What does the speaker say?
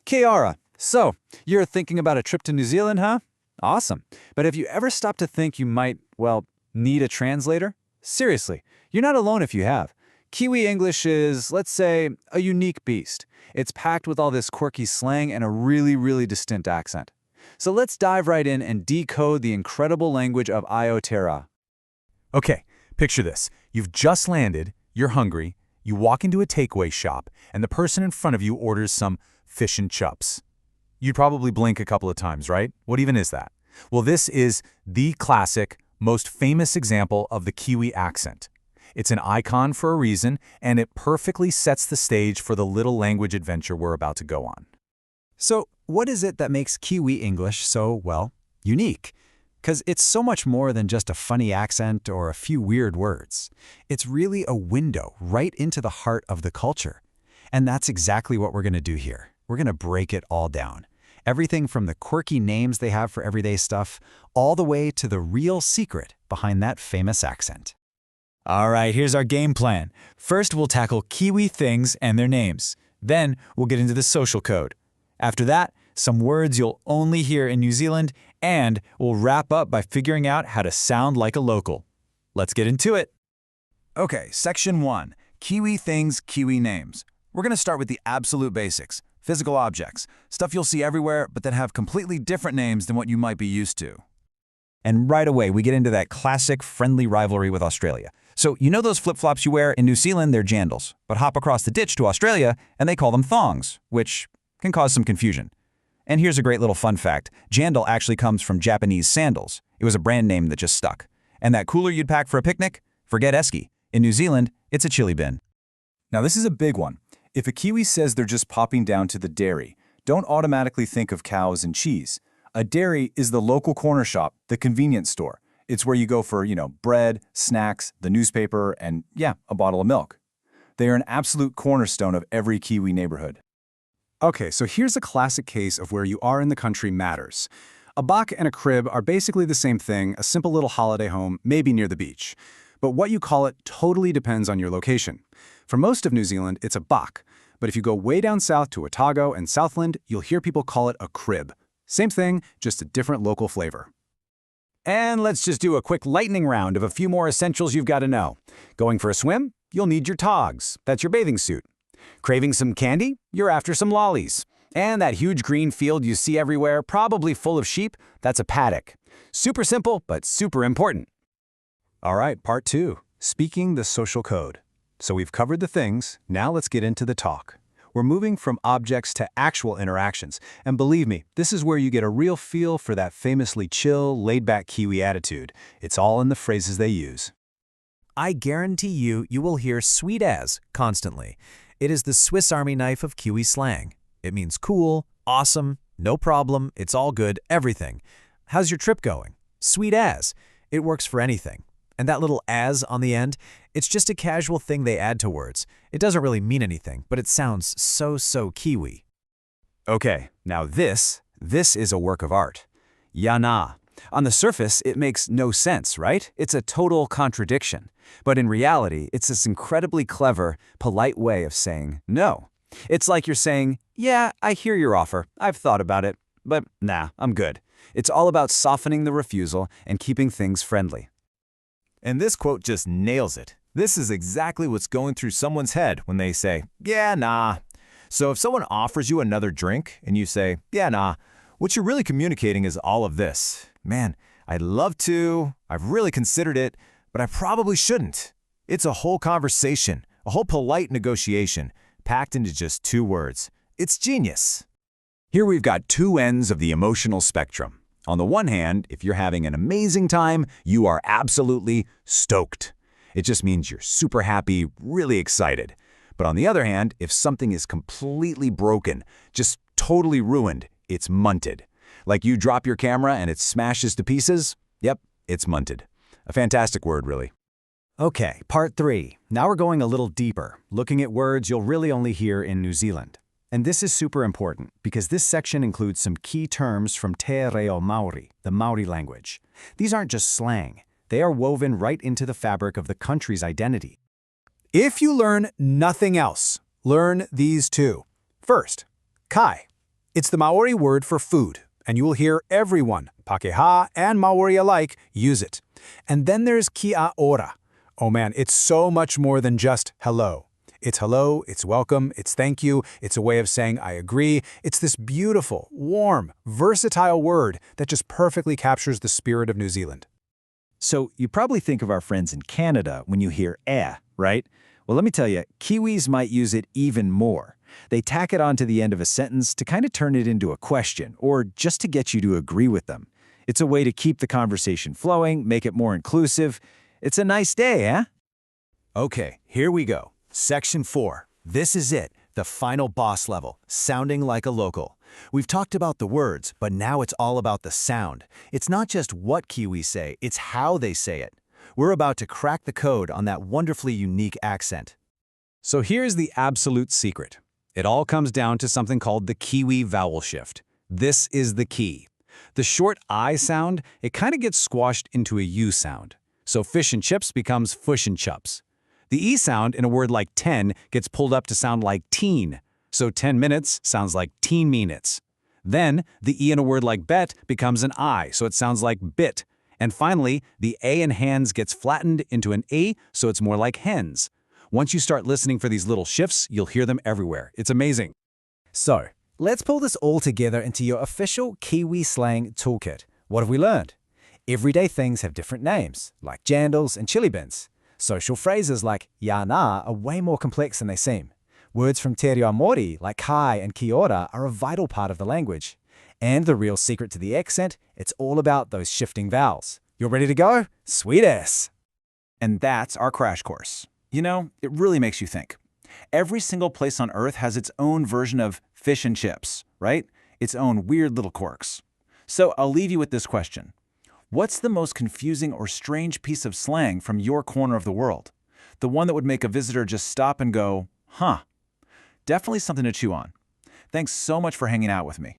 Kia Ora. So, you're thinking about a trip to New Zealand, huh? Awesome. But have you ever stopped to think you might, well, need a translator? Seriously, you're not alone if you have. Kiwi English is, let's say, a unique beast. It's packed with all this quirky slang and a really distinct accent. So let's dive right in and decode the incredible language of Aotearoa. Okay, picture this. You've just landed, you're hungry, you walk into a takeaway shop, and the person in front of you orders some fish and chups. You'd probably blink a couple of times, right? What even is that? Well, this is the classic, most famous example of the Kiwi accent. It's an icon for a reason, and it perfectly sets the stage for the little language adventure we're about to go on. So, what is it that makes Kiwi English so, well, unique? Because it's so much more than just a funny accent or a few weird words. It's really a window right into the heart of the culture. And that's exactly what we're going to do here. We're going to break it all down. Everything from the quirky names they have for everyday stuff, all the way to the real secret behind that famous accent. All right, here's our game plan. First, we'll tackle Kiwi things and their names. Then, we'll get into the social code. After that, some words you'll only hear in New Zealand, and we'll wrap up by figuring out how to sound like a local. Let's get into it. Okay, Section 1. Kiwi things, Kiwi names. We're going to start with the absolute basics. Physical objects. Stuff you'll see everywhere, but that have completely different names than what you might be used to. And right away, we get into that classic friendly rivalry with Australia. So, you know those flip-flops you wear in New Zealand, they're jandals. But hop across the ditch to Australia, and they call them thongs, which can cause some confusion. And here's a great little fun fact. Jandal actually comes from Japanese sandals. It was a brand name that just stuck. And that cooler you'd pack for a picnic? Forget esky. In New Zealand, it's a chili bin. Now, this is a big one. If a Kiwi says they're just popping down to the dairy, don't automatically think of cows and cheese. A dairy is the local corner shop, the convenience store. It's where you go for, bread, snacks, the newspaper, and, a bottle of milk. They are an absolute cornerstone of every Kiwi neighborhood. Okay, so here's a classic case of where you are in the country matters. A bach and a crib are basically the same thing, a simple little holiday home, maybe near the beach. But what you call it totally depends on your location. For most of New Zealand, it's a bach. But if you go way down south to Otago and Southland, you'll hear people call it a crib. Same thing, just a different local flavor. And let's just do a quick lightning round of a few more essentials you've got to know. Going for a swim? You'll need your togs. That's your bathing suit. Craving some candy? You're after some lollies. And that huge green field you see everywhere, probably full of sheep, that's a paddock. Super simple, but super important. All right, part 2, speaking the social code. So we've covered the things, now let's get into the talk. We're moving from objects to actual interactions, and believe me, this is where you get a real feel for that famously chill, laid-back Kiwi attitude. It's all in the phrases they use. I guarantee you will hear sweet as constantly. It is the Swiss Army knife of Kiwi slang. It means cool, awesome, no problem, it's all good, everything. How's your trip going? Sweet as. It works for anything. And that little as on the end, it's just a casual thing they add to words. It doesn't really mean anything, but it sounds so Kiwi. Okay, now this is a work of art. Yana. On the surface, it makes no sense, right? It's a total contradiction. But in reality, it's this incredibly clever, polite way of saying no. It's like you're saying, yeah, I hear your offer. I've thought about it, but nah, I'm good. It's all about softening the refusal and keeping things friendly. And this quote just nails it. This is exactly what's going through someone's head when they say, yeah, nah. So if someone offers you another drink and you say, yeah, nah, what you're really communicating is all of this. Man, I'd love to, I've really considered it, but I probably shouldn't. It's a whole conversation, a whole polite negotiation, packed into just 2 words. It's genius. Here we've got 2 ends of the emotional spectrum. On the one hand, if you're having an amazing time, you are absolutely stoked. It just means you're super happy, really excited. But on the other hand, if something is completely broken, just totally ruined, it's munted. Like you drop your camera and it smashes to pieces? Yep, it's munted. A fantastic word, really. Okay, part 3. Now we're going a little deeper, looking at words you'll really only hear in New Zealand. And this is super important because this section includes some key terms from Te Reo Māori, the Māori language. These aren't just slang. They are woven right into the fabric of the country's identity. If you learn nothing else, learn these 2. First, Kai. It's the Maori word for food, and you will hear everyone, Pakeha and Maori alike, use it. And then there's Kia Ora. Oh man, it's so much more than just hello. It's hello, it's welcome, it's thank you, it's a way of saying I agree. It's this beautiful, warm, versatile word that just perfectly captures the spirit of New Zealand. So you probably think of our friends in Canada when you hear right? Well, let me tell you, Kiwis might use it even more. They tack it onto the end of a sentence to kind of turn it into a question, or just to get you to agree with them. It's a way to keep the conversation flowing, make it more inclusive. It's a nice day, eh? Okay, here we go. Section 4. This is it, the final boss level, sounding like a local. We've talked about the words, but now it's all about the sound. It's not just what Kiwis say, it's how they say it. We're about to crack the code on that wonderfully unique accent. So here's the absolute secret. It all comes down to something called the Kiwi vowel shift. This is the key. The short I sound, it kind of gets squashed into a U sound. So fish and chips becomes fush and chups. The E sound in a word like 10 gets pulled up to sound like teen. So 10 minutes sounds like teen minutes. Then the E in a word like bet becomes an I, so it sounds like bit. And finally, the A in hands gets flattened into an A, so it's more like hens. Once you start listening for these little shifts, you'll hear them everywhere. It's amazing. So, let's pull this all together into your official Kiwi slang toolkit. What have we learned? Everyday things have different names, like jandals and chili bins. Social phrases like ya na are way more complex than they seem. Words from Te Reo Māori like Kai and Kia Ora are a vital part of the language. And the real secret to the accent, it's all about those shifting vowels. You're ready to go? Sweet ass! And that's our crash course. You know, it really makes you think. Every single place on Earth has its own version of fish and chips, right? Its own weird little quirks. So I'll leave you with this question. What's the most confusing or strange piece of slang from your corner of the world? The one that would make a visitor just stop and go, huh? Definitely something to chew on. Thanks so much for hanging out with me.